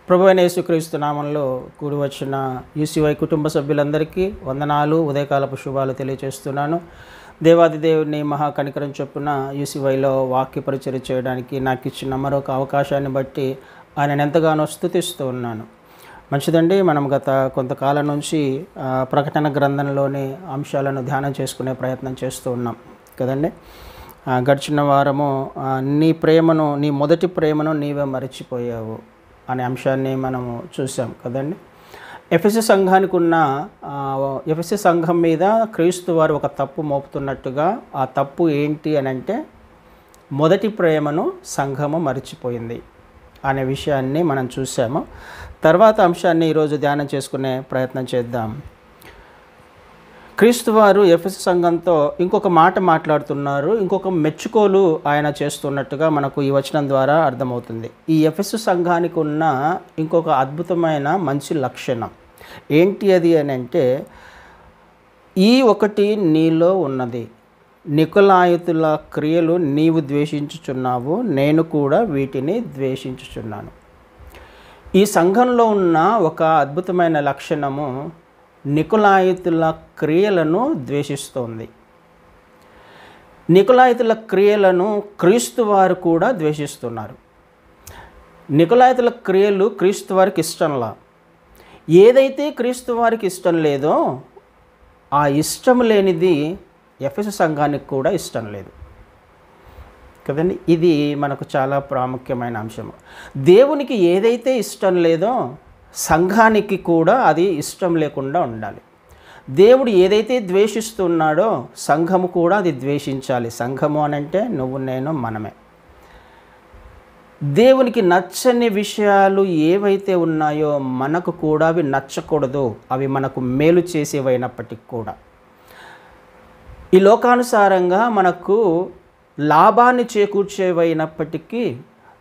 ప్రభువైన యేసుక్రీస్తు నామంలో కూడి వచ్చిన యూసీవై కుటుంబ సభ్యులందరికీ వందనాలు, ఉదయకాలపు శుభాలు తెలియజేస్తున్నాను. దేవాది దేవుని మహాకనికరం చొప్పున యూసీవైలో వాక్య పరిచర్య చేయడానికి నాకు ఇచ్చిన మరొక అవకాశాన్ని బట్టి ఆయన ఎంతగానో స్తుతిస్తూ ఉన్నాను. మంచిదండి, మనం గత కొంతకాలం నుంచి ప్రకటన గ్రంథంలోని అంశాలను ధ్యానం చేసుకునే ప్రయత్నం చేస్తూ ఉన్నాం కదండి. గడిచిన వారము నీ మొదటి ప్రేమను నీవే మరచిపోయావు అనే అంశాన్ని మనము చూసాం కదండి. ఎఫెసు సంఘం మీద క్రీస్తు వారు ఒక తప్పు మోపుతున్నట్టుగా ఆ తప్పు ఏంటి అని అంటే మొదటి ప్రేమను సంఘము మరిచిపోయింది అనే విషయాన్ని మనం చూసాము. తర్వాత అంశాన్ని ఈరోజు ధ్యానం చేసుకునే ప్రయత్నం చేద్దాం. క్రీస్తు వారు ఎఫెసు సంఘంతో ఇంకొక మాట మాట్లాడుతున్నారు, ఇంకొక మెచ్చుకోలు ఆయన చేస్తున్నట్టుగా మనకు ఈ వచనం ద్వారా అర్థమవుతుంది. ఈ ఎఫెసు సంఘానికి ఉన్న ఇంకొక అద్భుతమైన మంచి లక్షణం ఏంటి అది అని అంటే, ఈ ఒకటి నీలో ఉన్నది, నికొలాయితుల క్రియలు నీవు ద్వేషించుచున్నావు, నేను కూడా వీటిని ద్వేషించుచున్నాను. ఈ సంఘంలో ఉన్న ఒక అద్భుతమైన లక్షణము నికొలాయితుల క్రియలను ద్వేషిస్తోంది. నికొలాయితుల క్రియలను క్రీస్తు వారు కూడా ద్వేషిస్తున్నారు. నికొలాయితుల క్రియలు క్రీస్తు వారికి ఇష్టంలా. ఏదైతే క్రీస్తు వారికి ఇష్టం లేదో ఆ ఇష్టం లేనిది ఎఫెసు సంఘానికి కూడా ఇష్టం లేదు కదండి. ఇది మనకు చాలా ప్రాముఖ్యమైన అంశం. దేవునికి ఏదైతే ఇష్టం లేదో సంఘానికి కూడా అది ఇష్టం లేకుండా ఉండాలి. దేవుడు ఏదైతే ద్వేషిస్తున్నాడో సంఘము కూడా అది ద్వేషించాలి. సంఘము అనంటే నువ్వు, నేను, మనమే. దేవునికి నచ్చని విషయాలు ఏవైతే ఉన్నాయో మనకు కూడా అవి నచ్చకూడదు. అవి మనకు మేలు చేసేవైనప్పటికీ కూడా, ఈ లోకానుసారంగా మనకు లాభాన్ని చేకూర్చేవైనప్పటికీ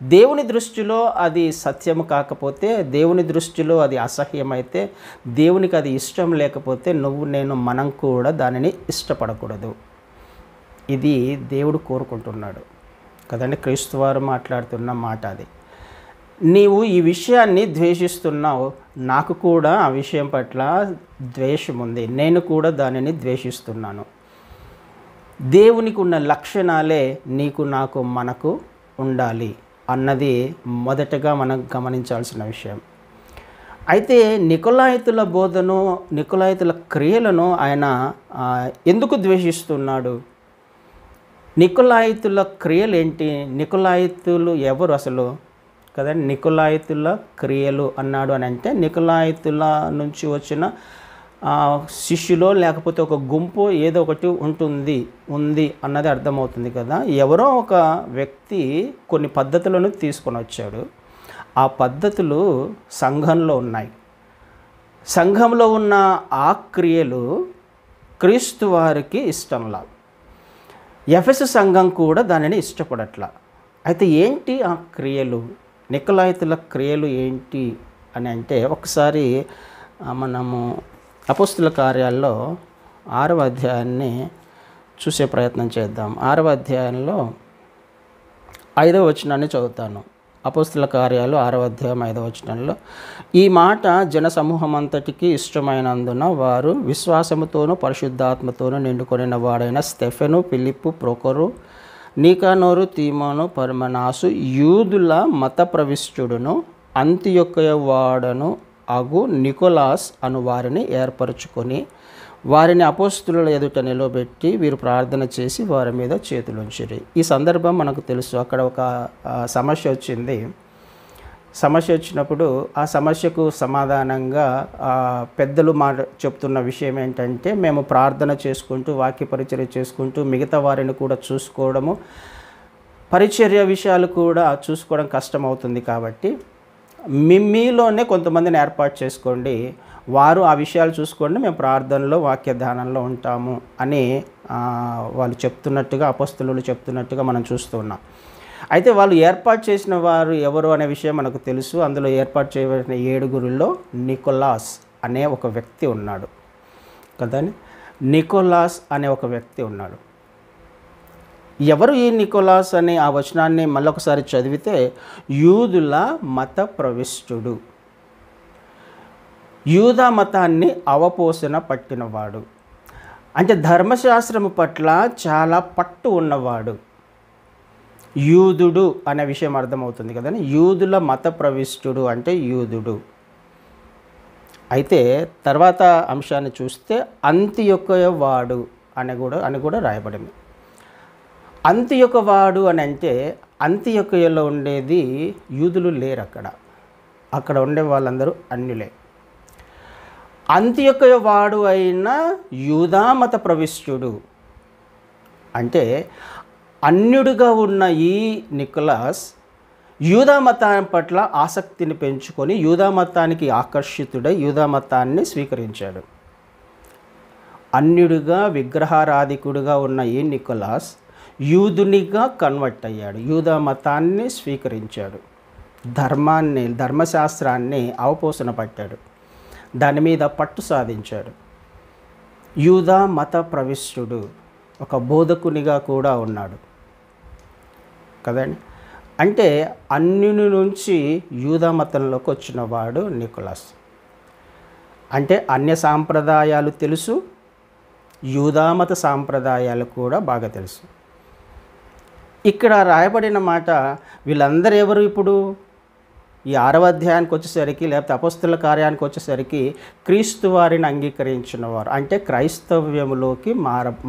దేవుని దృష్టిలో అది సత్యము కాకపోతే, దేవుని దృష్టిలో అది అసహ్యమైతే, దేవునికి అది ఇష్టం లేకపోతే నువ్వు, నేను, మనం కూడా దానిని ఇష్టపడకూడదు. ఇది దేవుడు కోరుకుంటున్నాడు కదండి. క్రీస్తు వారు మాట్లాడుతున్న మాట అది. నీవు ఈ విషయాన్ని ద్వేషిస్తున్నావు, నాకు కూడా ఆ విషయం పట్ల ద్వేషం ఉంది, నేను కూడా దానిని ద్వేషిస్తున్నాను. దేవునికి ఉన్న లక్షణాలే నీకు, నాకు, మనకు ఉండాలి అన్నది మొదటగా మనం గమనించాల్సిన విషయం. అయితే నికొలాయితుల బోధను, నికొలాయితుల క్రియలను ఆయన ఎందుకు ద్వేషిస్తున్నాడు? నికొలాయితుల క్రియలు ఏంటి? నికొలాయితులు ఎవరు అసలు కదండి? నికొలాయితుల క్రియలు అన్నాడు అని అంటే నికొలాయితుల నుంచి వచ్చిన శిష్యులో లేకపోతే ఒక గుంపు ఏదో ఒకటి ఉంది అన్నది అర్థమవుతుంది కదా. ఎవరో ఒక వ్యక్తి కొన్ని పద్ధతులను తీసుకొని వచ్చాడు. ఆ పద్ధతులు సంఘంలో ఉన్నాయి. సంఘంలో ఉన్న ఆ క్రియలు క్రీస్తు వారికి ఇష్టంలా. ఎఫెసు సంఘం కూడా దానిని ఇష్టపడట్లా. అయితే ఏంటి ఆ క్రియలు? నికొలాయితుల క్రియలు ఏంటి అని అంటే, ఒకసారి మనము అపోస్తుల కార్యాల్లో 6వ అధ్యాయాన్ని చూసే ప్రయత్నం చేద్దాం. 6వ అధ్యాయంలో 5వ వచనాన్ని చదువుతాను. అపోస్తుల కార్యాలు 6వ అధ్యాయం 5వ వచనంలో, ఈ మాట జన సమూహం అంతటికి ఇష్టమైనందున వారు విశ్వాసముతోనూ పరిశుద్ధాత్మతోనూ నిండుకొనిన వాడైన స్తెఫెను, ఫిలిప్పు, ప్రొకొరు, నీకానోరు, తీమోను, పర్మనాసు, యూదుల మత ప్రవిష్టుడును అంతియొక్క వాడను అగు నికోలాస్ అను వారిని ఏర్పరచుకొని వారిని అపోస్తుల ఎదుట నిలబెట్టి వీరు ప్రార్థన చేసి వారి మీద చేతులుంచిరి. ఈ సందర్భం మనకు తెలుసు. అక్కడ ఒక సమస్య వచ్చింది. సమస్య వచ్చినప్పుడు ఆ సమస్యకు సమాధానంగా పెద్దలు చెప్తున్న విషయం ఏంటంటే, మేము ప్రార్థన చేసుకుంటూ వాక్య పరిచర్య చేసుకుంటూ మిగతా వారిని కూడా చూసుకోవడము, పరిచర్య విషయాలు కూడా చూసుకోవడం కష్టమవుతుంది కాబట్టి మీలోనే కొంతమందిని ఏర్పాటు చేసుకోండి, వారు ఆ విషయాలు చూసుకోండి, మేము ప్రార్థనలో వాక్య ధ్యానంలో ఉంటాము అని వాళ్ళు చెప్తున్నట్టుగా, అపోస్తలులు చెప్తున్నట్టుగా మనం చూస్తున్నాం. అయితే వాళ్ళు ఏర్పాటు చేసిన వారు ఎవరు అనే విషయం మనకు తెలుసు. అందులో ఏర్పాటు చేయబడిన 7గురిలో నికోలాస్ అనే ఒక వ్యక్తి ఉన్నాడు కదండి. నికోలాస్ అనే ఒక వ్యక్తి ఉన్నాడు. ఎవరు ఈ నికోలాస్ అనే ఆ వచనాన్ని మళ్ళొకసారి చదివితే, యూదుల మత ప్రవిష్టుడు యూదా మతాన్ని అవపోసన పట్టినవాడు. అంటే ధర్మశాస్త్రము పట్ల చాలా పట్టు ఉన్నవాడు. యూదుడు అనే విషయం అర్థమవుతుంది కదండి. యూదుల మత ప్రవిష్టుడు అంటే యూదుడు. అయితే తర్వాత అంశాన్ని చూస్తే అంతియొకవాడు అని కూడా రాయబడింది. అంతియొకవాడు అని అంటే అంతియొకయలో ఉండేది యూదులు లేరు. అక్కడ ఉండే వాళ్ళందరూ అన్యులే. అంతియొకవాడు అయిన యూదా మత ప్రవిష్టుడు అంటే అన్యుడిగా ఉన్న ఈ నికోలాస్ యూదా మతం పట్ల ఆసక్తిని పెంచుకొని యూదా మతానికి ఆకర్షితుడై యూదా మతాన్ని స్వీకరించాడు. అన్యుడిగా విగ్రహారాధికుడిగా ఉన్న ఈ నికోలాస్ యూదునిగా కన్వర్ట్ అయ్యాడు. యూదా మతాన్ని స్వీకరించాడు. ధర్మశాస్త్రాన్ని అవపోసన పట్టాడు. దాని మీద పట్టు సాధించాడు. యూదా మత ప్రవిష్టుడు, ఒక బోధకునిగా కూడా ఉన్నాడు కదండి. అంటే అన్యుని నుంచి యూదా మతంలోకి వచ్చిన వాడు నికోలాస్. అంటే అన్య సాంప్రదాయాలు తెలుసు, యూదా మత సాంప్రదాయాలు కూడా బాగా తెలుసు. ఇక్కడ రాయబడిన మాట వీళ్ళందరూ ఎవరు? ఇప్పుడు ఈ 6వ అధ్యాయానికి వచ్చేసరికి లేకపోతే అపొస్తలుల కార్యానికి వచ్చేసరికి క్రీస్తు వారిని అంగీకరించిన వారు, అంటే క్రైస్తవ్యములోకి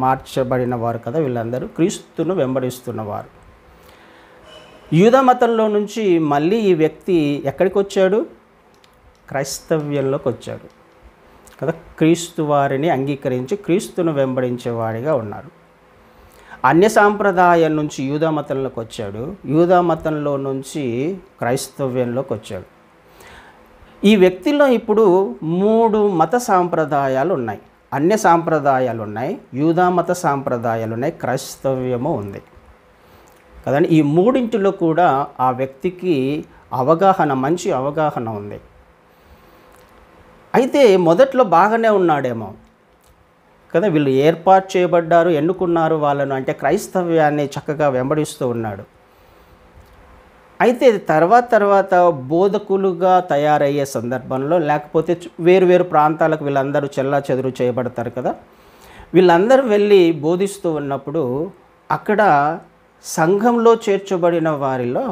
మార్చబడిన వారు కదా వీళ్ళందరూ. క్రీస్తును వెంబడిస్తున్నవారు. యూదా మతంలో నుంచి మళ్ళీ ఈ వ్యక్తి ఎక్కడికి వచ్చాడు? క్రైస్తవ్యంలోకి వచ్చాడు కదా. క్రీస్తు వారిని అంగీకరించి క్రీస్తును వెంబడించేవాడిగా ఉన్నారు. అన్య సాంప్రదాయం నుంచి యూదా మతంలోకి వచ్చాడు. యూదా మతంలో నుంచి క్రైస్తవ్యంలోకి వచ్చాడు. ఈ వ్యక్తిలో ఇప్పుడు 3 మత సాంప్రదాయాలు ఉన్నాయి. అన్య సాంప్రదాయాలు ఉన్నాయి, యూదా మత సాంప్రదాయాలు ఉన్నాయి, క్రైస్తవ్యము ఉంది కదండి. ఈ మూడింటిలో కూడా ఆ వ్యక్తికి మంచి అవగాహన ఉంది. అయితే మొదట్లో బాగానే ఉన్నాడేమో కదా. వీళ్ళు ఏర్పాటు చేయబడ్డారు, ఎన్నుకున్నారు వాళ్ళను, అంటే క్రైస్తవ్యాన్ని చక్కగా వెంబడిస్తూ ఉన్నాడు. అయితే తర్వాత బోధకులుగా తయారయ్యే సందర్భంలో లేకపోతే వేరు ప్రాంతాలకు వీళ్ళందరూ చెల్లాచెదురు చేయబడతారు కదా. వీళ్ళందరూ వెళ్ళి బోధిస్తూ ఉన్నప్పుడు అక్కడ సంఘంలో చేర్చబడిన వారిలో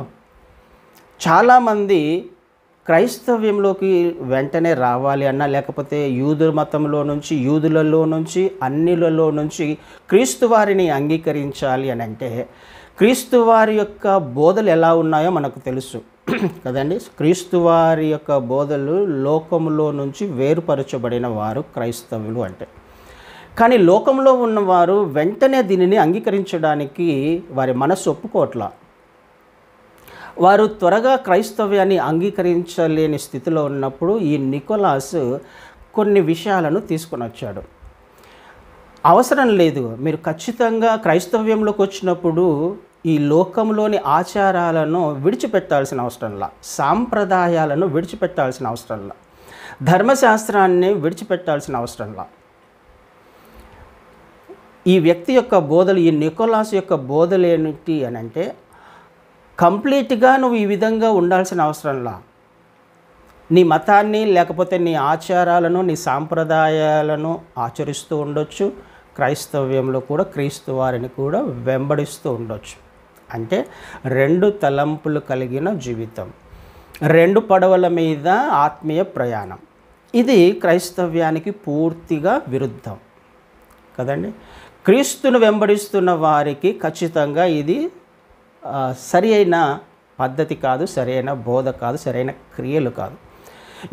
చాలామంది క్రైస్తవ్యంలోకి వెంటనే రావాలి అన్నా, లేకపోతే యూదు మతంలో నుంచి, యూదులలో నుంచి, అన్యులలో నుంచి క్రీస్తు వారిని అంగీకరించాలి అని అంటే క్రీస్తు వారి యొక్క బోధలు ఎలా ఉన్నాయో మనకు తెలుసు కదండి. క్రీస్తు వారి యొక్క బోధలు లోకంలో నుంచి వేరుపరచబడిన వారు క్రైస్తవులు అంటే. కానీ లోకంలో ఉన్నవారు వెంటనే దీనిని అంగీకరించడానికి వారి మనస్సు ఒప్పుకోవట్లా. వారు త్వరగా క్రైస్తవ్యాన్ని అంగీకరించలేని స్థితిలో ఉన్నప్పుడు ఈ నికోలాస్ కొన్ని విషయాలను తీసుకొని వచ్చాడు. అవసరం లేదు, మీరు ఖచ్చితంగా క్రైస్తవ్యంలోకి వచ్చినప్పుడు ఈ లోకంలోని ఆచారాలను విడిచిపెట్టాల్సిన అవసరంలా, సాంప్రదాయాలను విడిచిపెట్టాల్సిన అవసరంలా, ధర్మశాస్త్రాన్ని విడిచిపెట్టాల్సిన అవసరంలా. ఈ వ్యక్తి యొక్క బోధలు, ఈ నికోలాస్ యొక్క బోధలు ఏమిటి అని అంటే కంప్లీట్గా నువ్వు ఈ విధంగా ఉండాల్సిన అవసరంలా. నీ మతాన్ని లేకపోతే నీ ఆచారాలను, నీ సాంప్రదాయాలను ఆచరిస్తూ ఉండొచ్చు. క్రైస్తవ్యంలో కూడా క్రీస్తు వారిని కూడా వెంబడిస్తూ ఉండొచ్చు. అంటే 2 తలంపులు కలిగిన జీవితం, 2 పడవల మీద ఆత్మీయ ప్రయాణం. ఇది క్రైస్తవ్యానికి పూర్తిగా విరుద్ధం కదండి. క్రీస్తును వెంబడిస్తున్న వారికి ఖచ్చితంగా ఇది సరి అయిన పద్ధతి కాదు, సరైన బోధ కాదు, సరైన క్రియలు కాదు.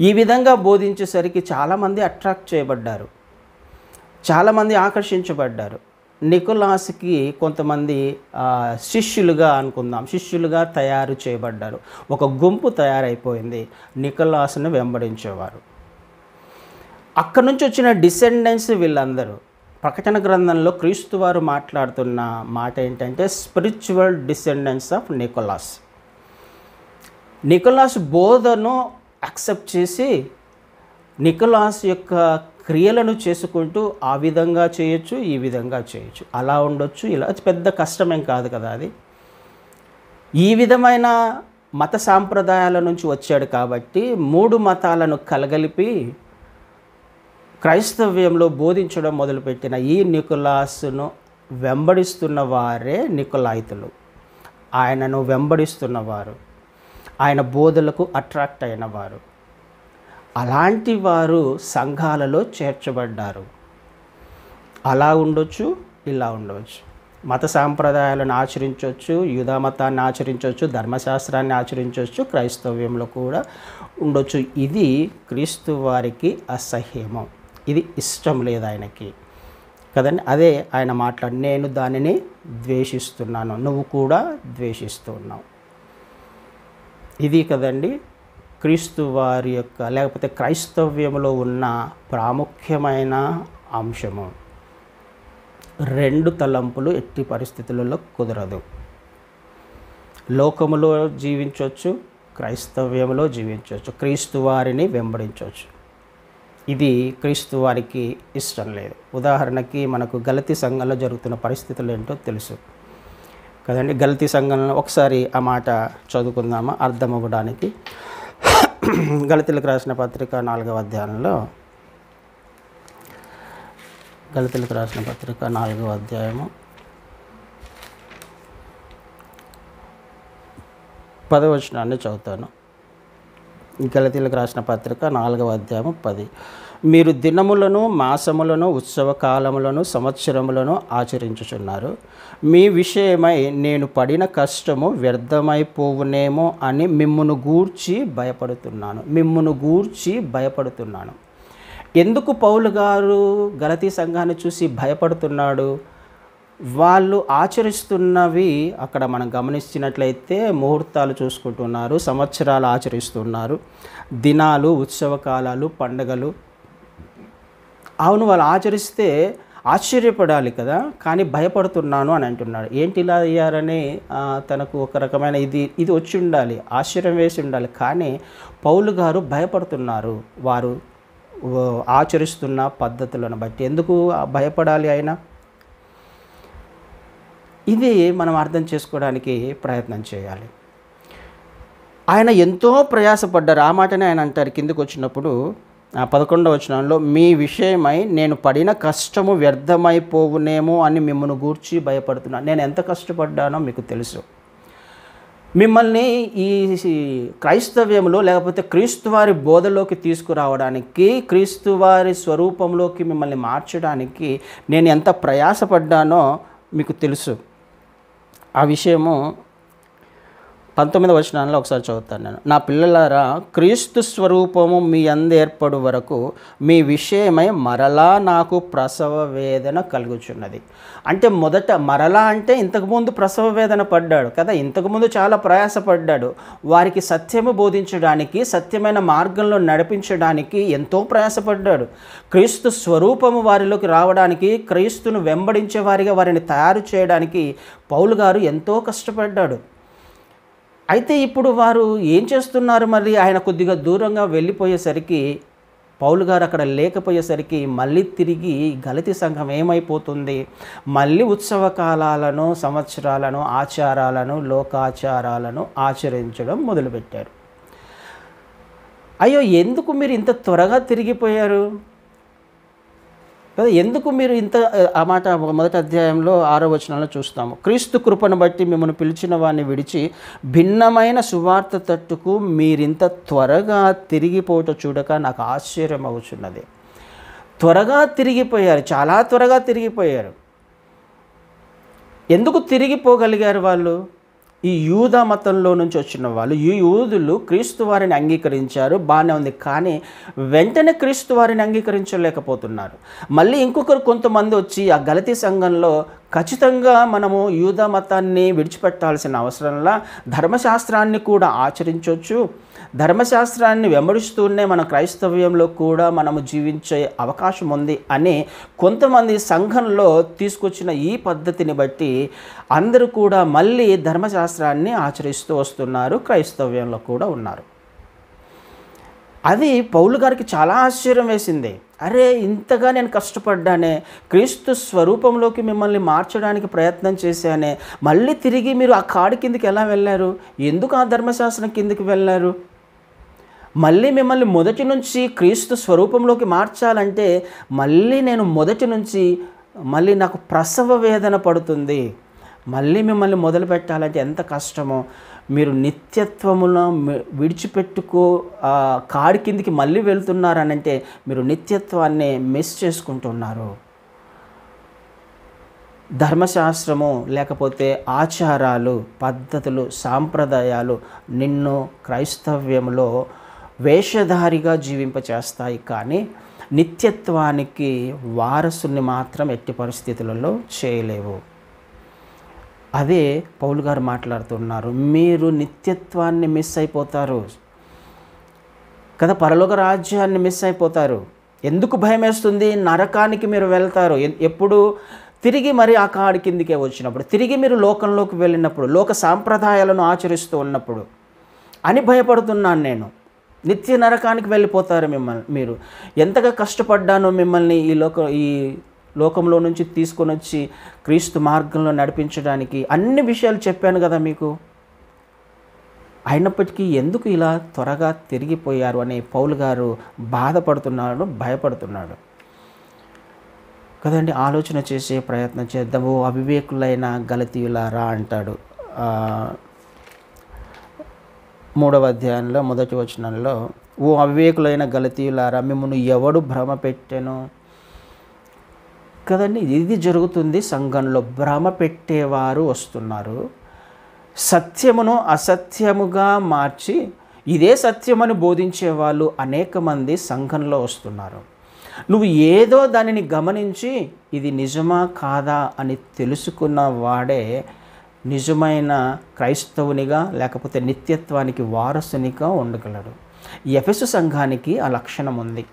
ఈ విధంగా బోధించేసరికి చాలామంది అట్రాక్ట్ చేయబడ్డారు, చాలామంది ఆకర్షించబడ్డారు. నికోలాస్కి కొంతమంది శిష్యులుగా అనుకుందాం, శిష్యులుగా తయారు చేయబడ్డారు. ఒక గుంపు తయారైపోయింది నికోలాస్ను వెంబడించేవారు. అక్కడి నుంచి వచ్చిన డిసెండెంట్స్ వీళ్ళందరూ. ప్రకటన గ్రంథంలో క్రీస్తు వారు మాట్లాడుతున్న మాట ఏంటంటే spiritual descendants of Nicholas. Nicholas బోధను యాక్సెప్ట్ చేసి నికోలాస్ యొక్క క్రియలను చేసుకుంటూ ఆ విధంగా చేయొచ్చు, ఈ విధంగా చేయొచ్చు, అలా ఉండొచ్చు, ఇలా పెద్ద కష్టమేం కాదు కదా అది. ఈ విధమైన మత సాంప్రదాయాల నుంచి వచ్చాడు కాబట్టి 3 మతాలను కలగలిపి క్రైస్తవ్యంలో బోధించడం మొదలుపెట్టిన ఈ నికోలాసును వెంబడిస్తున్న వారే నికోలాయితులు. ఆయనను వెంబడిస్తున్నవారు, ఆయన బోధలకు అట్రాక్ట్ అయిన వారు, అలాంటి వారు సంఘాలలో చేర్చబడ్డారు. అలా ఉండొచ్చు, ఇలా ఉండవచ్చు. మత సాంప్రదాయాలను ఆచరించవచ్చు, యూదా మతాన్ని ఆచరించవచ్చు, ధర్మశాస్త్రాన్ని ఆచరించవచ్చు, క్రైస్తవ్యంలో కూడా ఉండొచ్చు. ఇది క్రీస్తు వారికి అసహ్యము, ఇది ఇష్టం లేదు ఆయనకి కదండి. అదే ఆయన మాట్లాడి, నేను దానిని ద్వేషిస్తున్నాను, నువ్వు కూడా ద్వేషిస్తున్నావు. ఇది కదండి క్రీస్తు వారి యొక్క లేకపోతే క్రైస్తవ్యంలో ఉన్న ప్రాముఖ్యమైన అంశము. రెండు తలంపులు ఎట్టి పరిస్థితులలో కుదరదు. లోకములో జీవించవచ్చు, క్రైస్తవ్యంలో జీవించవచ్చు, క్రీస్తు వారిని వెంబడించవచ్చు. ఇది క్రీస్తు వారికి ఇష్టం లేదు. ఉదాహరణకి మనకు గలతీ సంఘంలో జరుగుతున్న పరిస్థితులు ఏంటో తెలుసు కదండి. గలతీ సంఘంలో ఒకసారి ఆ మాట చదువుకుందామా అర్థం అవ్వడానికి. గలతీలకు రాసిన పత్రిక 4వ అధ్యాయంలో, గలతీలకు రాసిన పత్రిక 4వ అధ్యాయము 10వ వచనాన్ని చదువుతాను. గలతీలకు రాసిన పత్రిక 4వ అధ్యాయము 10. మీరు దినములను, మాసములను, ఉత్సవ కాలములను, సంవత్సరములను ఆచరించుచున్నారు. మీ విషయమై నేను పడిన కష్టము వ్యర్థమైపోవునేమో అని మిమ్మును గూర్చి భయపడుతున్నాను. ఎందుకు పౌలు గారు గలతీ సంఘాన్ని చూసి భయపడుతున్నాడు? వాళ్ళు ఆచరిస్తున్నవి అక్కడ మనం గమనించినట్లయితే ముహూర్తాలు చూసుకుంటున్నారు, సంవత్సరాలు ఆచరిస్తున్నారు, దినాలు, ఉత్సవ కాలాలు, పండగలు. అవును, వాళ్ళు ఆచరిస్తే ఆశ్చర్యపడాలి కదా, కానీ భయపడుతున్నాను అని అంటున్నాడు. ఏంటి ఇలా అయ్యారని తనకు ఒక రకమైన ఇది వచ్చి ఉండాలి, ఆశ్చర్యం వేసి ఉండాలి. కానీ పౌలు గారు భయపడుతున్నారు వారు ఆచరిస్తున్న పద్ధతులను బట్టి. ఎందుకు భయపడాలి ఆయన? ఇది మనం అర్థం చేసుకోవడానికి ప్రయత్నం చేయాలి. ఆయన ఎంతో ప్రయాసపడ్డారు. ఆ మాటనే ఆయన అంటారు కిందకు వచ్చినప్పుడు 11వ వచనంలో, మీ విషయమై నేను పడిన కష్టము వ్యర్థమైపోవునేమో అని మిమ్మల్ని గూర్చి భయపడుతున్నాను. నేను ఎంత కష్టపడ్డానో మీకు తెలుసు. మిమ్మల్ని ఈ క్రైస్తవ్యంలో లేకపోతే క్రీస్తు వారి బోధలోకి తీసుకురావడానికి, క్రీస్తు వారి స్వరూపంలోకి మిమ్మల్ని మార్చడానికి నేను ఎంత ప్రయాసపడ్డానో మీకు తెలుసు. ఆ విషయము 19వ వచనంలో ఒకసారి చదువుతాను నేను. నా పిల్లలారా, క్రీస్తు స్వరూపము మీ అందు ఏర్పడు వరకు మీ విషయమై మరలా నాకు ప్రసవ వేదన కలుగుచున్నది. అంటే మొదట మరలా అంటే ఇంతకుముందు ప్రసవ వేదన పడ్డాడు కదా, ఇంతకుముందు చాలా ప్రయాసపడ్డాడు. వారికి సత్యము బోధించడానికి, సత్యమైన మార్గంలో నడిపించడానికి ఎంతో ప్రయాసపడ్డాడు. క్రీస్తు స్వరూపము వారిలోకి రావడానికి, క్రీస్తును వెంబడించే వారిగా వారిని తయారు చేయడానికి పౌలు గారు ఎంతో కష్టపడ్డాడు. అయితే ఇప్పుడు వారు ఏం చేస్తున్నారు? మరి ఆయన కొద్దిగా దూరంగా వెళ్ళిపోయేసరికి, పౌలు గారు అక్కడ లేకపోయేసరికి మళ్ళీ తిరిగి గలతీ సంఘం ఏమైపోతుంది? మళ్ళీ ఉత్సవ కాలాలను, సంవత్సరాలను, ఆచారాలను, లోకాచారాలను ఆచరించడం మొదలుపెట్టారు. అయ్యో, ఎందుకు మీరు ఇంత త్వరగా తిరిగిపోయారు? ఎందుకు మీరు ఇంత? ఆ మాట మొదటి అధ్యాయంలో 6వ వచనంలో చూస్తాము. క్రీస్తు కృపను బట్టి మిమ్మల్ని పిలిచిన వారిని విడిచి భిన్నమైన సువార్త తట్టుకు మీరింత త్వరగా తిరిగిపోవటం చూడక నాకు ఆశ్చర్యం అవుతున్నది. త్వరగా తిరిగిపోయారు, చాలా త్వరగా తిరిగిపోయారు. ఎందుకు తిరిగిపోగలిగారు వాళ్ళు? ఈ యూదా మతంలో నుంచి వచ్చిన వాళ్ళు, ఈ యూదులు క్రీస్తు వారిని అంగీకరించారు, బాగానే ఉంది. కానీ వెంటనే క్రీస్తు వారిని అంగీకరించలేకపోతున్నారు. మళ్ళీ ఇంకొకరు కొంతమంది వచ్చి ఆ గలతీ సంఘంలో ఖచ్చితంగా మనము యూదా మతాన్ని విడిచిపెట్టాల్సిన అవసరంలా, ధర్మశాస్త్రాన్ని కూడా ఆచరించవచ్చు, ధర్మశాస్త్రాన్ని వెంబడిస్తూనే మన క్రైస్తవ్యంలో కూడా మనము జీవించే అవకాశం ఉంది అని కొంతమంది సంఘంలో తీసుకొచ్చిన ఈ పద్ధతిని బట్టి అందరూ కూడా మళ్ళీ ధర్మశాస్త్రాన్ని ఆచరిస్తూ వస్తున్నారు, క్రైస్తవ్యంలో కూడా ఉన్నారు. అది పౌలు గారికి చాలా ఆశ్చర్యం వేసింది. అరే, ఇంతగా నేను కష్టపడ్డానే, క్రీస్తు స్వరూపంలోకి మిమ్మల్ని మార్చడానికి ప్రయత్నం చేశానే, మళ్ళీ తిరిగి మీరు ఆ కాడి కిందకి ఎలా వెళ్ళారు? ఎందుకు ఆ ధర్మశాస్త్రం కిందకి వెళ్ళారు? మళ్ళీ మిమ్మల్ని మొదటి నుంచి క్రీస్తు స్వరూపంలోకి మార్చాలంటే మళ్ళీ నేను మొదటి నుంచి మళ్ళీ నాకు ప్రసవ వేదన పడుతుంది. మళ్ళీ మిమ్మల్ని మొదలు పెట్టాలంటే ఎంత కష్టమో. మీరు నిత్యత్వమును కాడి కిందికి మళ్ళీ వెళ్తున్నారనంటే మీరు నిత్యత్వాన్ని మిస్ చేసుకుంటున్నారు. ధర్మశాస్త్రము లేకపోతే ఆచారాలు, పద్ధతులు, సాంప్రదాయాలు నిన్ను క్రైస్తవ్యంలో వేషధారిగా జీవింపచేస్తాయి, కానీ నిత్యత్వానికి వారసుని మాత్రం ఎట్టి పరిస్థితులలో చేయలేవు. అదే పౌలు గారు మాట్లాడుతున్నారు. మీరు నిత్యత్వాన్ని మిస్ అయిపోతారు కదా, పరలోక రాజ్యాన్ని మిస్ అయిపోతారు. ఎందుకు భయం వేస్తుంది? నరకానికి మీరు వెళ్తారు. ఎప్పుడు? తిరిగి మరి ఆ కాడి కిందికే వచ్చినప్పుడు, తిరిగి మీరు లోకంలోకి వెళ్ళినప్పుడు, లోక సాంప్రదాయాలను ఆచరిస్తూ ఉన్నప్పుడు అని భయపడుతున్నాను నేను. నిత్య నరకానికి వెళ్ళిపోతారు మీరు. ఎంతగా కష్టపడ్డానో మిమ్మల్ని ఈ లోకంలో నుంచి తీసుకొని వచ్చి క్రీస్తు మార్గంలో నడిపించడానికి అన్ని విషయాలు చెప్పాను కదా మీకు. అయినప్పటికీ ఎందుకు ఇలా త్వరగా తిరిగిపోయారు అని పౌలు గారు బాధపడుతున్నాడు, భయపడుతున్నాడు కదండి. ఆలోచన చేసే ప్రయత్నం చేద్దాము. అవివేకులైన గలతీయులారా అంటాడు 3వ అధ్యాయంలో 1వ వచనంలో, ఓ అవివేకులైన గలతీయులారా మిమ్మల్ని ఎవడు భ్రమ పెట్టెను కదండి. ఇది జరుగుతుంది సంఘంలో. భ్రమ పెట్టేవారు వస్తున్నారు, సత్యమును అసత్యముగా మార్చి ఇదే సత్యమని బోధించేవాళ్ళు అనేక మంది సంఘంలో వస్తున్నారు. నువ్వు ఏదో దానిని గమనించి ఇది నిజమా కాదా అని తెలుసుకున్న వాడే నిజమైన క్రైస్తవునిగా లేకపోతే నిత్యత్వానికి వారసునిగా ఉండగలడు. ఎఫెసు సంఘానికి ఆ లక్షణం ఉంది.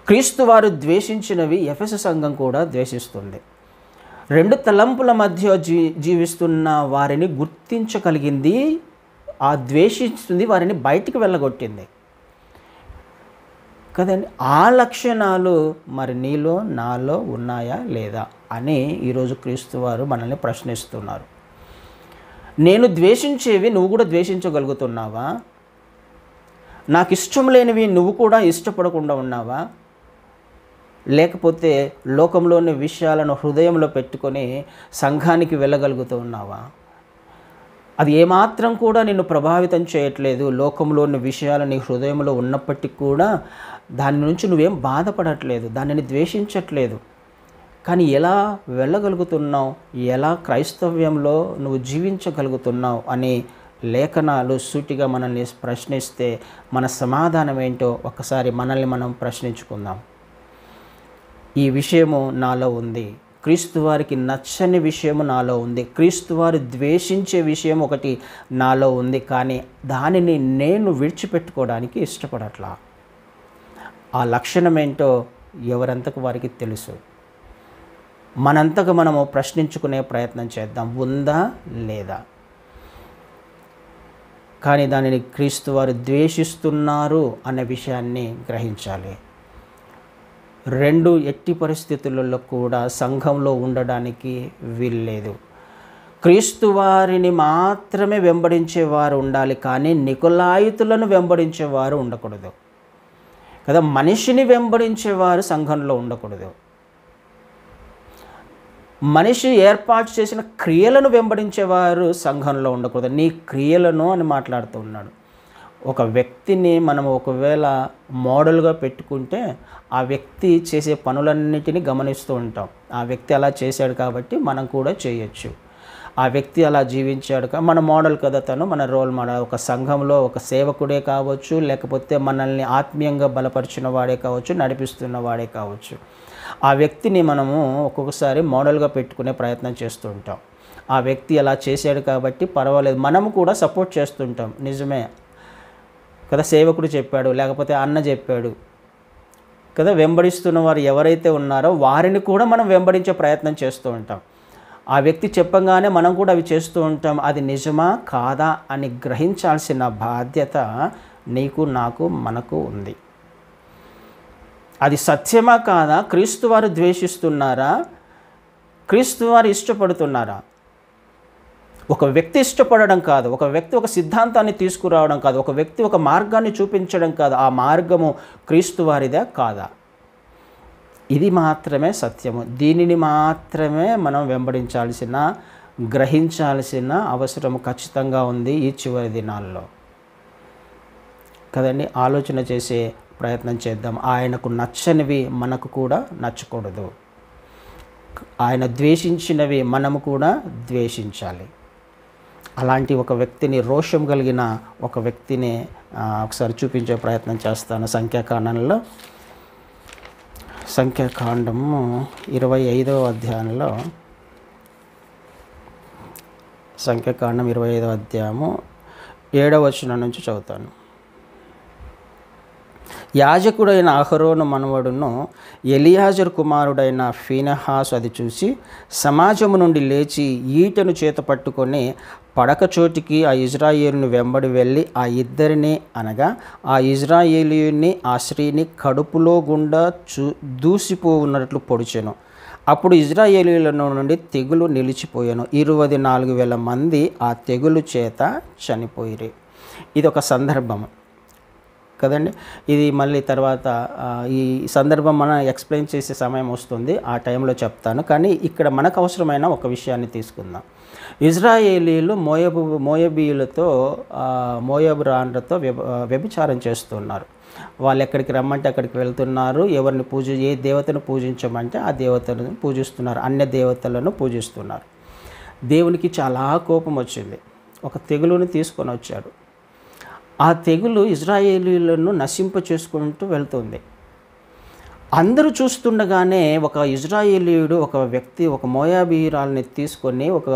క్రీస్తు వారు ద్వేషించినవి ఎఫెసు సంఘం కూడా ద్వేషిస్తుంది. 2 తలంపుల మధ్య జీవిస్తున్న వారిని గుర్తించగలిగింది, ఆ ద్వేషిస్తుంది వారిని బయటికి వెళ్ళగొట్టింది కదండి. ఆ లక్షణాలు మరి నీలో నాలో ఉన్నాయా లేదా అని ఈరోజు క్రీస్తు వారు మనల్ని ప్రశ్నిస్తున్నారు. నేను ద్వేషించేవి నువ్వు కూడా ద్వేషించగలుగుతున్నావా? నాకు ఇష్టం లేనివి నువ్వు కూడా ఇష్టపడకుండా ఉన్నావా? లేకపోతే లోకంలోని విషయాలను హృదయంలో పెట్టుకొని సంఘానికి వెళ్ళగలుగుతూ ఉన్నావా? అది ఏమాత్రం కూడా నిన్ను ప్రభావితం చేయట్లేదు. లోకంలోని విషయాలు నీ హృదయంలో ఉన్నప్పటికీ కూడా దాని నుంచి నువ్వేం బాధపడట్లేదు, దానిని ద్వేషించట్లేదు. కానీ ఎలా వెళ్ళగలుగుతున్నావు, ఎలా క్రైస్తవ్యంలో నువ్వు జీవించగలుగుతున్నావు అని లేఖనాలు సూటిగా మనల్ని ప్రశ్నిస్తే మన సమాధానం ఏంటో ఒకసారి మనల్ని మనం ప్రశ్నించుకుందాం. ఈ విషయము నాలో ఉంది, క్రీస్తు వారికి నచ్చని విషయము నాలో ఉంది, క్రీస్తు వారు ద్వేషించే విషయం ఒకటి నాలో ఉంది, కానీ దానిని నేను విడిచిపెట్టుకోవడానికి ఇష్టపడట్లా. ఆ లక్షణం ఏంటో ఎవరంతకు వారికి తెలుసు. మనంతకు మనము ప్రశ్నించుకునే ప్రయత్నం చేద్దాం, ఉందా లేదా. కానీ దానిని క్రీస్తు వారు ద్వేషిస్తున్నారు అనే విషయాన్ని గ్రహించాలి. 2 ఎట్టి పరిస్థితులలో కూడా సంఘంలో ఉండడానికి వీల్లేదు. క్రీస్తు వారిని మాత్రమే వెంబడించేవారు ఉండాలి, కానీ నికొలాయితులను వెంబడించేవారు ఉండకూడదు కదా. మనిషిని వెంబడించేవారు సంఘంలో ఉండకూడదు. మనిషి ఏర్పాటు చేసిన క్రియలను వెంబడించేవారు సంఘంలో ఉండకూడదు. నీ క్రియలను అని మాట్లాడుతూ ఉన్నాడు. ఒక వ్యక్తిని మనం ఒకవేళ మోడల్గా పెట్టుకుంటే ఆ వ్యక్తి చేసే పనులన్నిటినీ గమనిస్తూ ఉంటాం. ఆ వ్యక్తి అలా చేశాడు కాబట్టి మనం కూడా చేయొచ్చు. ఆ వ్యక్తి అలా జీవించాడు మన మోడల్ కదా, తను మన రోల్ మోడల్. ఒక సంఘంలో ఒక సేవకుడే కావచ్చు, లేకపోతే మనల్ని ఆత్మీయంగా బలపరిచిన వాడే కావచ్చు, నడిపిస్తున్న వాడే కావచ్చు. ఆ వ్యక్తిని మనము ఒక్కొక్కసారి మోడల్గా పెట్టుకునే ప్రయత్నం చేస్తూ ఉంటాం. ఆ వ్యక్తి అలా చేశాడు కాబట్టి పర్వాలేదు, మనము కూడా సపోర్ట్ చేస్తుంటాం. నిజమే కదా, సేవకుడు చెప్పాడు, లేకపోతే అన్న చెప్పాడు కదా, వెంబడిస్తున్న వారు ఎవరైతే ఉన్నారో వారిని కూడా మనం వెంబడించే ప్రయత్నం చేస్తూ ఉంటాం. ఆ వ్యక్తి చెప్పగానే మనం కూడా అవి చేస్తూ ఉంటాం. అది నిజమా కాదా అని గ్రహించాల్సిన బాధ్యత నీకు, నాకు, మనకు ఉంది. అది సత్యమా కాదా? క్రీస్తు వారు ద్వేషిస్తున్నారా, క్రీస్తు వారు ఇష్టపడుతున్నారా? ఒక వ్యక్తి ఇష్టపడడం కాదు, ఒక వ్యక్తి ఒక సిద్ధాంతాన్ని తీసుకురావడం కాదు, ఒక వ్యక్తి ఒక మార్గాన్ని చూపించడం కాదు, ఆ మార్గము క్రీస్తు వారిదే కాదా? ఇది మాత్రమే సత్యము. దీనిని మాత్రమే మనం వెంబడించాల్సిన, గ్రహించాల్సిన అవసరము ఖచ్చితంగా ఉంది ఈ చివరి దినాల్లో కదండి. ఆలోచన చేసే ప్రయత్నం చేద్దాం. ఆయనకు నచ్చనివి మనకు కూడా నచ్చకూడదు. ఆయన ద్వేషించినవి మనము కూడా ద్వేషించాలి. అలాంటి ఒక వ్యక్తిని, రోషం కలిగిన ఒక వ్యక్తిని ఒకసారి చూపించే ప్రయత్నం చేస్తాను. సంఖ్యాకాండము 25వ అధ్యాయంలో, సంఖ్యాకాండం 25వ అధ్యాయము 7వ వచనం నుంచి చదువుతాను. యాజకుడైన అహరోను మనవడును ఎలియాజరు కుమారుడైన ఫీనెహాసు అది చూసి సమాజము నుండి లేచి ఈటెను చేత పట్టుకొని పడక చోటికి ఆ ఇజ్రాయేలుని వెంబడి వెళ్ళి ఆ ఇద్దరిని, అనగా ఆ ఇజ్రాయేలీయుని ఆ స్త్రీని కడుపులో గుండా దూసిపోవున్నట్లు పొడిచెను. అప్పుడు ఇజ్రాయేలీయుల నుండి తెగులు నిలిచిపోయాను. 24,000 మంది ఆ తెగులు చేత చనిపోయిరి. ఇది ఒక సందర్భం కదండి. ఇది మళ్ళీ తర్వాత ఈ సందర్భం మనం ఎక్స్ప్లెయిన్ చేసే సమయం వస్తుంది, ఆ టైంలో చెప్తాను. కానీ ఇక్కడ మనకు అవసరమైన ఒక విషయాన్ని తీసుకుందాం. ఇజ్రాయేలీలు మోయాబీయులతో, మోయాబు రాండ్రతో వ్యభిచారం చేస్తున్నారు. వాళ్ళు ఎక్కడికి రమ్మంటే అక్కడికి వెళ్తున్నారు. ఎవరిని ఏ దేవతను పూజించమంటే ఆ దేవతలను పూజిస్తున్నారు, అన్య దేవతలను పూజిస్తున్నారు. దేవునికి చాలా కోపం వచ్చింది. ఒక తెగులుని తీసుకొని వచ్చాడు. ఆ తెగులు ఇజ్రాయేలీలను నశింప చేసుకుంటూ వెళ్తుంది. అందరూ చూస్తుండగానే ఒక ఇజ్రాయేలీయుడు, ఒక వ్యక్తి, ఒక మోయాబీయురాల్ని తీసుకొని ఒక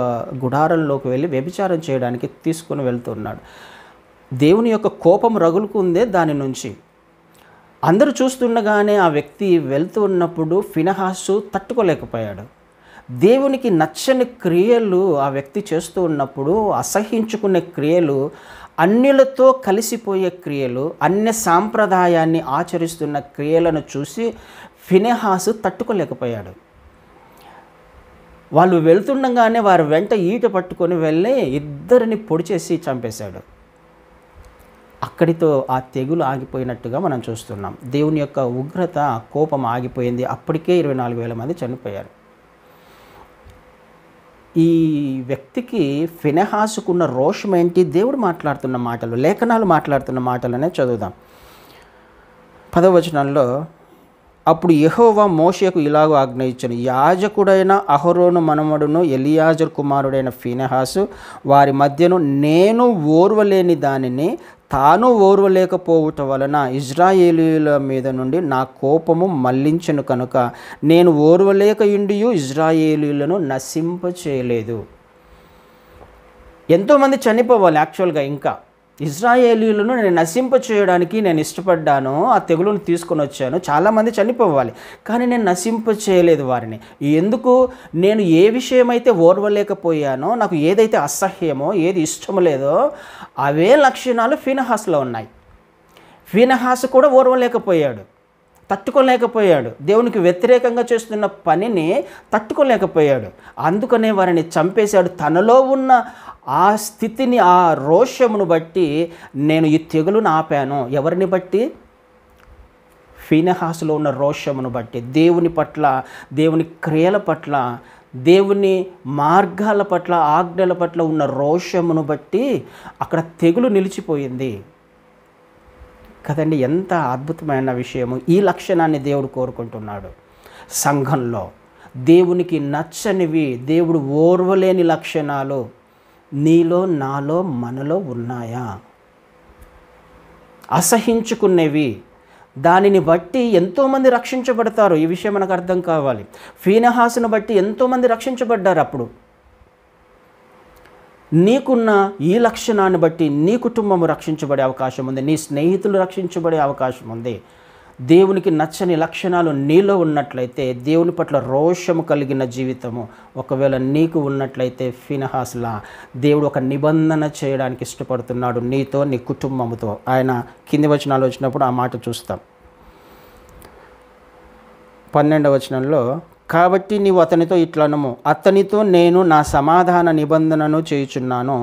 గుడారంలోకి వెళ్ళి వ్యభిచారం చేయడానికి తీసుకొని వెళ్తున్నాడు. దేవుని యొక్క కోపం రగులుకుందే దాని నుంచి. అందరూ చూస్తుండగానే ఆ వ్యక్తి వెళ్తూ ఉన్నప్పుడు ఫీనెహాసు తట్టుకోలేకపోయాడు. దేవునికి నచ్చని క్రియలు ఆ వ్యక్తి చేస్తూ ఉన్నప్పుడు, అసహించుకునే క్రియలు, అన్యులతో కలిసిపోయే క్రియలు, అన్య సాంప్రదాయాన్ని ఆచరిస్తున్న క్రియలను చూసి ఫీనెహాసు తట్టుకోలేకపోయాడు. వాళ్ళు వెళ్తుండగానే వారి వెంట ఈట పట్టుకొని వెళ్ళి ఇద్దరిని పొడి చేసి చంపేశాడు. అక్కడితో ఆ తెగులు ఆగిపోయినట్టుగా మనం చూస్తున్నాం. దేవుని యొక్క ఉగ్రత, కోపం ఆగిపోయింది. అప్పటికే 24,000 మంది చనిపోయారు. ఈ వ్యక్తికి ఫీనెహాసుకున్న రోషం ఏంటి? దేవుడు మాట్లాడుతున్న మాటలు, లేఖనాలు మాట్లాడుతున్న మాటలనే చదువుదాం. 10వ వచనంలో, అప్పుడు యెహోవా మోషేకు ఇలాగూ ఆజ్ఞ ఇచ్చెను, యాజకుడైన అహరోను మనమడును ఎలియాజరు కుమారుడైన ఫీనెహాసు వారి మధ్యను నేను ఓర్వలేని దానిని తాను ఓర్వలేకపోవుట వలన ఇజ్రాయేలీయుల మీద నుండి నా కోపము మళ్లించెను కనుక నేను ఓర్వలేకయుండియు ఇజ్రాయేలీయులను నశింపచేయలేదు. ఎంతోమంది చనిపోవాలి యాక్చువల్గా. ఇంకా ఇజ్రాయేలీయులను నేను నశింప చేయడానికి నేను ఇష్టపడ్డాను, ఆ తెగులును తీసుకొని వచ్చాను, చాలామంది చనిపోవాలి, కానీ నేను నశింప చేయలేదు వారిని. ఎందుకు? నేను ఏ విషయమైతే ఓర్వలేకపోయానో, నాకు ఏదైతే అసహ్యమో, ఏది ఇష్టం లేదో అవే లక్షణాలు ఫీనెహాసులో ఉన్నాయి. ఫీనెహాసు కూడా ఓర్వలేకపోయాడు, తట్టుకోలేకపోయాడు. దేవునికి వ్యతిరేకంగా చేస్తున్న పనిని తట్టుకోలేకపోయాడు. అందుకనే వారిని చంపేశాడు. తనలో ఉన్న ఆ స్థితిని, ఆ రోషమును బట్టి నేను ఈ తెగులును ఆపాను. ఎవరిని బట్టి? ఫీనెహాసులో ఉన్న రోషమును బట్టి, దేవుని పట్ల, దేవుని క్రియల పట్ల, దేవుని మార్గాల పట్ల, ఆజ్ఞల పట్ల ఉన్న రోషమును బట్టి అక్కడ తెగులు నిలిచిపోయింది కదండి. ఎంత అద్భుతమైన విషయము! ఈ లక్షణాన్ని దేవుడు కోరుకుంటున్నాడు సంఘంలో. దేవునికి నచ్చనివి, దేవుడు ఓర్వలేని లక్షణాలు నీలో, నాలో, మనలో ఉన్నాయా? అసహించుకునేవి, దానిని బట్టి ఎంతోమంది రక్షించబడతారు. ఈ విషయం మనకు అర్థం కావాలి. ఫీనెహాసును బట్టి ఎంతోమంది రక్షించబడ్డారు. అప్పుడు నీకున్న ఈ లక్షణాన్ని బట్టి నీ కుటుంబం రక్షించబడే అవకాశం ఉంది, నీ స్నేహితులు రక్షించబడే అవకాశం ఉంది. దేవునికి నచ్చని లక్షణాలు నీలో ఉన్నట్లయితే, దేవుని పట్ల రోషము కలిగిన జీవితము ఒకవేళ నీకు ఉన్నట్లయితే, ఫీనెహాసులా దేవుడు ఒక నిబంధన చేయడానికి ఇష్టపడుతున్నాడు నీతో, నీ కుటుంబముతో. ఆయన కింది వచనాలు వచ్చినప్పుడు ఆ మాట చూస్తాం. 12వ వచనంలో, కాబట్టి నీవు అతనితో ఇట్లనము, అతనితో నేను నా సమాధాన నిబంధనను చేయుచున్నాను,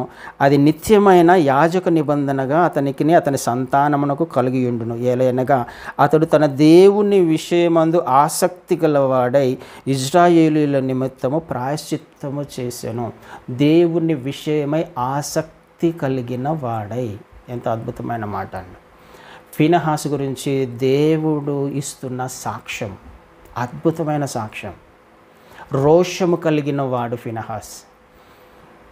అది నిత్యమైన యాజక నిబంధనగా అతనికిని అతని సంతానమునకు కలిగియుండును. ఏలయనగా అతడు తన దేవుని విషయమందు ఆసక్తి గలవాడై ఇజ్రాయేలీల నిమిత్తము ప్రాయశ్చిత్తము చేసెను. దేవుని విషయమై ఆసక్తి కలిగిన వాడై. ఎంత అద్భుతమైన మాట అండి. ఫీనెహాసు గురించి దేవుడు ఇస్తున్న సాక్ష్యం, అద్భుతమైన సాక్ష్యం. రోషము కలిగిన వాడు ఫీనెహాస్,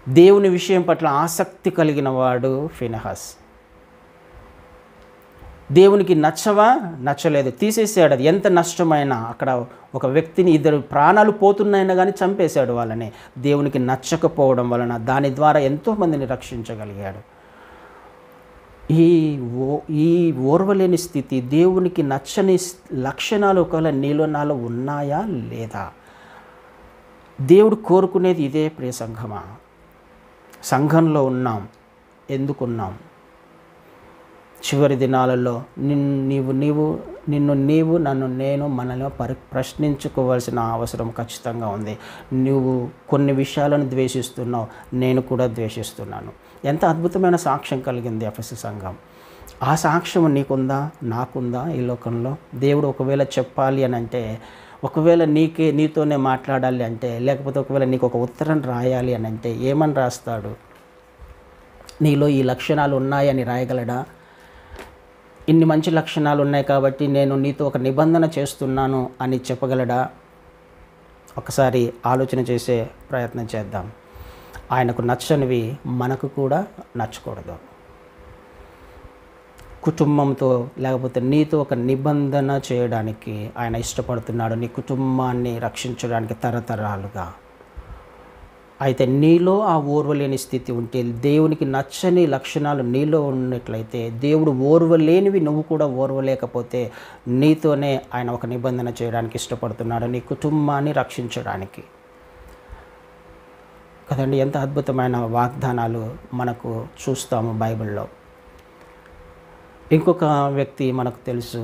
దేవుని విషయం పట్ల ఆసక్తి కలిగిన వాడు ఫీనెహాస్. దేవునికి నచ్చలేదు, తీసేసాడు. అది ఎంత నష్టమైనా, అక్కడ ఒక వ్యక్తిని, ఇద్దరు ప్రాణాలు పోతున్నాయినా కానీ చంపేశాడు వాళ్ళని, దేవునికి నచ్చకపోవడం వలన. దాని ద్వారా ఎంతోమందిని రక్షించగలిగాడు. ఈ ఓర్వలేని స్థితి, దేవునికి నచ్చని లక్షణాలు ఒకవేళ నీలో నాలో ఉన్నాయా లేదా? దేవుడు కోరుకునేది ఇదే. ప్రియ సంఘమా, సంఘంలో ఉన్నాం, ఎందుకున్నాం? చివరి దినాలలో నన్ను నేను మనల్ని ప్రశ్నించుకోవాల్సిన అవసరం ఖచ్చితంగా ఉంది. నువ్వు కొన్ని విషయాలను ద్వేషిస్తున్నావు, నేను కూడా ద్వేషిస్తున్నాను. ఎంత అద్భుతమైన సాక్ష్యం కలిగింది ఎఫెసు సంఘం. ఆ సాక్ష్యం నీకుందా, నాకుందా? ఈ లోకంలో దేవుడు ఒకవేళ చెప్పాలి అని అంటే, ఒకవేళ నీతోనే మాట్లాడాలి అంటే, లేకపోతే ఒకవేళ నీకు ఒక ఉత్తరం రాయాలి అని అంటే ఏమని రాస్తాడు? నీలో ఈ లక్షణాలు ఉన్నాయని రాయగలడా? ఇన్ని మంచి లక్షణాలు ఉన్నాయి కాబట్టి నేను నీతో ఒక నిబంధన చేస్తున్నాను అని చెప్పగలడా? ఒకసారి ఆలోచన చేసే ప్రయత్నం చేద్దాం. ఆయనకు నచ్చనివి మనకు కూడా నచ్చకూడదు. కుటుంబంతో లేకపోతే నీతో ఒక నిబంధన చేయడానికి ఆయన ఇష్టపడుతున్నాడు, నీ కుటుంబాన్ని రక్షించడానికి తరతరాలుగా. అయితే నీలో ఆ ఓర్వలేని స్థితి ఉంటే, దేవునికి నచ్చని లక్షణాలు నీలో ఉన్నట్లయితే, దేవుడు ఓర్వలేనివి నువ్వు కూడా ఓర్వలేకపోతే, నీతోనే ఆయన ఒక నిబంధన చేయడానికి ఇష్టపడుతున్నాడు, నీ కుటుంబాన్ని రక్షించడానికి. కదండి, ఎంత అద్భుతమైన వాగ్దానాలు మనకు చూస్తాము బైబిల్లో. ఇంకొక వ్యక్తి మనకు తెలుసు,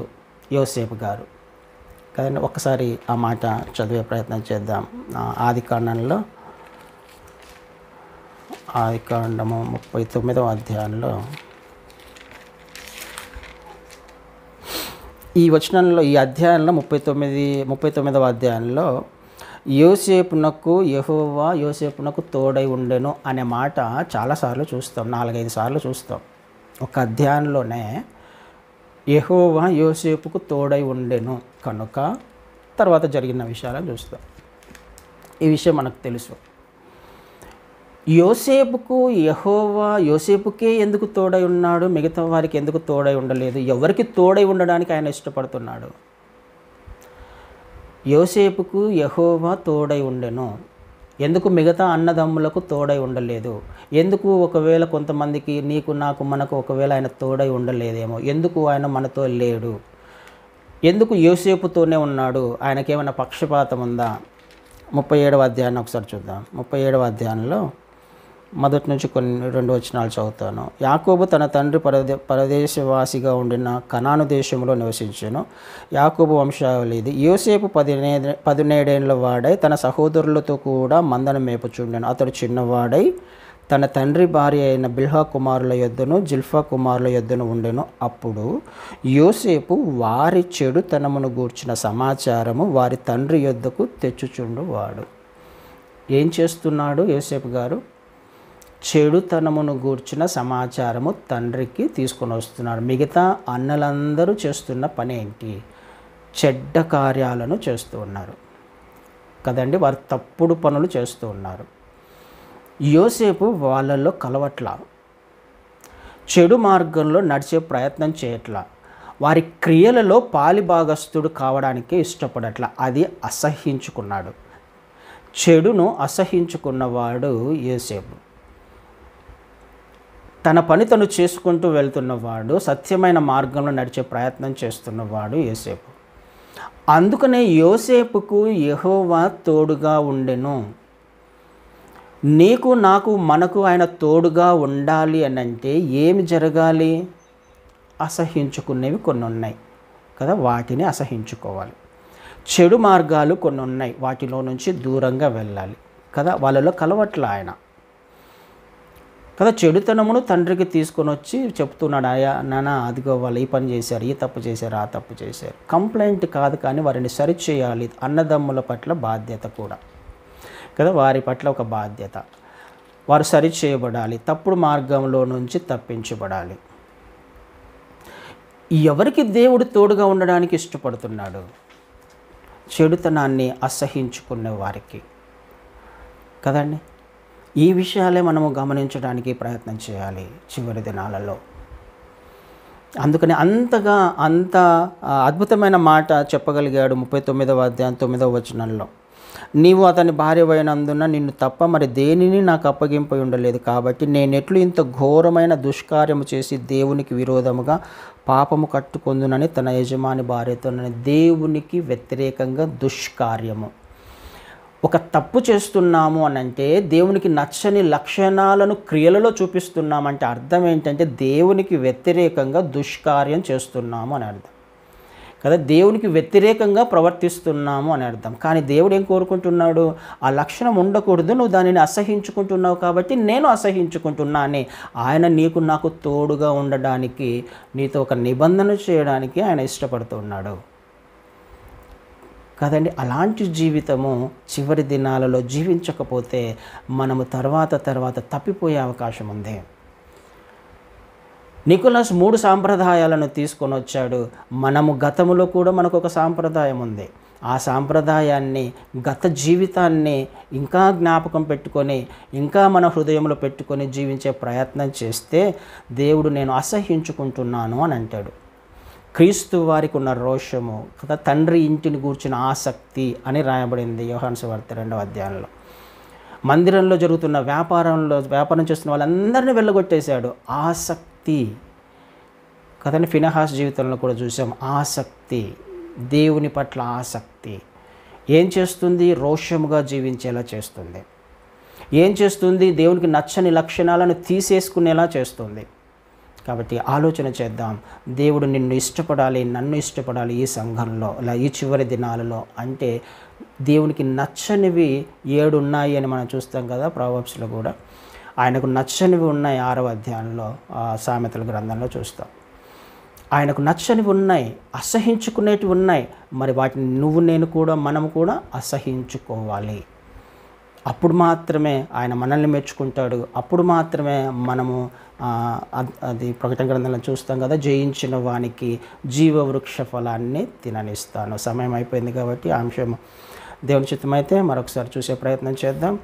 యోసేపు గారు. కదండి, ఒక్కసారి ఆ మాట చదివే ప్రయత్నం చేద్దాం. ఆదికాండంలో, ఆదికాండము 39వ అధ్యాయంలో ఈ వచనంలో, ఈ అధ్యాయంలో 39వ అధ్యాయంలో యోసేపునకు యెహోవా యోసేపునకు తోడై ఉండెను అనే మాట చాలాసార్లు చూస్తాం, 4-5 సార్లు చూస్తాం. ఒక అధ్యాయంలోనే యెహోవా యోసేపుకు తోడై ఉండెను కనుక తర్వాత జరిగిన విషయాలను చూస్తాం. ఈ విషయం మనకు తెలుసు. యోసేపుకు యెహోవా యోసేపుకే ఎందుకు తోడై ఉన్నాడు, మిగతా వారికి ఎందుకు తోడై ఉండలేదు? ఎవరికి తోడై ఉండడానికి ఆయన ఇష్టపడుతున్నాడు? యోసేపుకు యెహోవా తోడై ఉండెను, ఎందుకు మిగతా అన్నదమ్ములకు తోడై ఉండలేదు? ఎందుకు ఒకవేళ కొంతమందికి, నీకు నాకు మనకు ఒకవేళ ఆయన తోడై ఉండలేదేమో, ఎందుకు ఆయన మనతో లేడు? ఎందుకు యోసేపుతోనే ఉన్నాడు? ఆయనకేమైనా పక్షపాతం ఉందా? 37వ అధ్యాయాన్ని ఒకసారి చూద్దాం. 37వ అధ్యాయంలో మొదటి నుంచి 2 వచనాలు చదువుతాను. యాకోబు తన తండ్రి పరదేశవాసిగా ఉండిన కనాను దేశంలో నివసించెను. యాకోబు వంశావళి ఇది. యోసేపు 17 ఏళ్ల వాడై తన సహోదరులతో కూడా మందను మేపుచుండెను. అతడు చిన్నవాడై తన తండ్రి భార్య అయిన బిల్హా కుమారుల యొద్దను జిల్ఫా కుమారుల యొద్దను ఉండెను. అప్పుడు యోసేపు వారి చెడుతనమును గూర్చిన సమాచారము వారి తండ్రి యొద్దకు తెచ్చుచుండువాడు. ఏం చేస్తున్నాడు యోసేపు గారు? చెడుతనమును గూర్చిన సమాచారము తండ్రికి తీసుకొని వస్తున్నాడు. మిగతా అన్నలందరూ చేస్తున్న పని ఏంటి? చెడ్డ కార్యాలను చేస్తూ ఉన్నారు కదండి, వారు తప్పుడు పనులు చేస్తూ ఉన్నారు. యోసేపు వాళ్ళల్లో కలవట్లా, చెడు మార్గంలో నడిచే ప్రయత్నం చేయట్లా, వారి క్రియలలో పాలిభాగస్తుడు కావడానికి ఇష్టపడట్లా. అది అసహ్యించుకున్నాడు. చెడును అసహ్యించుకున్నవాడు యోసేపు. తన పని తను చేసుకుంటూ వెళ్తున్నవాడు, సత్యమైన మార్గంలో నడిచే ప్రయత్నం చేస్తున్నవాడు యోసేపు. అందుకనే యోసేపుకు యెహోవా తోడుగా ఉండెను. నీకు నాకు మనకు ఆయన తోడుగా ఉండాలి అని అంటే ఏమి జరగాలి? అసహ్యించుకునేవి కొన్ని ఉన్నాయి కదా, వాటిని అసహ్యించుకోవాలి. చెడు మార్గాలు కొన్ని ఉన్నాయి, వాటిలో నుంచి దూరంగా వెళ్ళాలి కదా. వాళ్ళలో కలవట్ల ఆయన కదా. చెడుతనమును తండ్రికి తీసుకొని వచ్చి చెప్తున్నాడు, అయ్యా నాన్న అదిగో వాళ్ళు ఈ పని చేశారు, ఈ తప్పు చేశారు, ఆ తప్పు చేశారు. కంప్లైంట్ కాదు, కానీ వారిని సరిచేయాలి. అన్నదమ్ముల పట్ల బాధ్యత కూడా కదా, వారి పట్ల ఒక బాధ్యత. వారు సరిచేయబడాలి, తప్పుడు మార్గంలో నుంచి తప్పించబడాలి. ఎవరికి దేవుడు తోడుగా ఉండడానికి ఇష్టపడుతున్నాడు? చెడుతనాన్ని అసహించుకునే వారికి కదండి. ఈ విషయాలే మనము గమనించడానికి ప్రయత్నం చేయాలి చివరి దినాలలో. అందుకని అంత అద్భుతమైన మాట చెప్పగలిగాడు 39వ అధ్యాయం 9వ వచనంలో. నీవు అతని భార్యవైనందున నిన్ను తప్ప మరి దేనిని నాకు అప్పగింపై ఉండలేదు, కాబట్టి నేనెట్లు ఇంత ఘోరమైన దుష్కార్యము చేసి దేవునికి విరోధముగా పాపము కట్టుకొందునని తన యజమాని భార్యతో. దేవునికి వ్యతిరేకంగా దుష్కార్యము, ఒక తప్పు చేస్తున్నాము అని అంటే దేవునికి నచ్చని లక్షణాలను క్రియలలో చూపిస్తున్నామంటే అర్థం ఏంటంటే దేవునికి వ్యతిరేకంగా దుష్కార్యం చేస్తున్నాము అని అర్థం కదా. దేవునికి వ్యతిరేకంగా ప్రవర్తిస్తున్నాము అని అర్థం. కానీ దేవుడు ఏం కోరుకుంటున్నాడు? ఆ లక్షణం ఉండకూడదు, నువ్వు దానిని అసహించుకుంటున్నావు కాబట్టి నేను అసహించుకుంటున్నానే. ఆయన నీకు నాకు తోడుగా ఉండడానికి, నీతో ఒక నిబంధన చేయడానికి ఆయన ఇష్టపడుతున్నాడు కదండి. అలాంటి జీవితము చివరి దినాలలో జీవించకపోతే మనము తర్వాత తప్పిపోయే అవకాశం ఉంది. నికోలాస్ 3 సాంప్రదాయాలను తీసుకొని వచ్చాడు. మనము గతములో కూడా మనకు ఒక సాంప్రదాయం ఉంది. ఆ సాంప్రదాయాన్ని, గత జీవితాన్ని ఇంకా జ్ఞాపకం పెట్టుకొని, ఇంకా మన హృదయంలో పెట్టుకొని జీవించే ప్రయత్నం చేస్తే దేవుడు నేను అసహించుకుంటున్నాను అని అంటాడు. క్రీస్తు వారికి ఉన్న రోషము కదా, తండ్రి ఇంటిని గూర్చిన ఆసక్తి అని రాయబడింది యోహాను సువార్త 2వ అధ్యాయంలో. మందిరంలో జరుగుతున్న వ్యాపారం చేస్తున్న వాళ్ళందరినీ వెళ్ళగొట్టేశాడు. ఆసక్తి కదండి. ఫినెహాస్ జీవితంలో కూడా చూసాం ఆసక్తి, దేవుని పట్ల ఆసక్తి ఏం చేస్తుంది? రోషముగా జీవించేలా చేస్తుంది. ఏం చేస్తుంది? దేవునికి నచ్చని లక్షణాలను తీసేసుకునేలా చేస్తుంది. కాబట్టి ఆలోచన చేద్దాం. దేవుడు నిన్ను ఇష్టపడాలి, నన్ను ఇష్టపడాలి ఈ సంఘంలో, ఇలా ఈ చివరి దినాలలో. అంటే దేవునికి నచ్చనివి 7 ఉన్నాయి అని మనం చూస్తాం కదా ప్రొవర్బ్స్లో కూడా. ఆయనకు నచ్చనివి ఉన్నాయి 6వ అధ్యాయంలో సామెతల గ్రంథంలో చూస్తాం. ఆయనకు నచ్చనివి ఉన్నాయి, అసహించుకునేటివి ఉన్నాయి. మరి వాటిని నేను కూడా మనం కూడా అసహించుకోవాలి. అప్పుడు మాత్రమే ఆయన మనల్ని మెచ్చుకుంటాడు. అప్పుడు మాత్రమే మనము అది ప్రకటన గ్రంథంలో చూస్తాం కదా, జయించిన వానికి జీవవృక్ష ఫలాన్ని తిననిస్తాను. సమయం అయిపోయింది కాబట్టి ఆ అంశం దేవుని చిత్తమైతే మరొకసారి చూసే ప్రయత్నం చేద్దాం.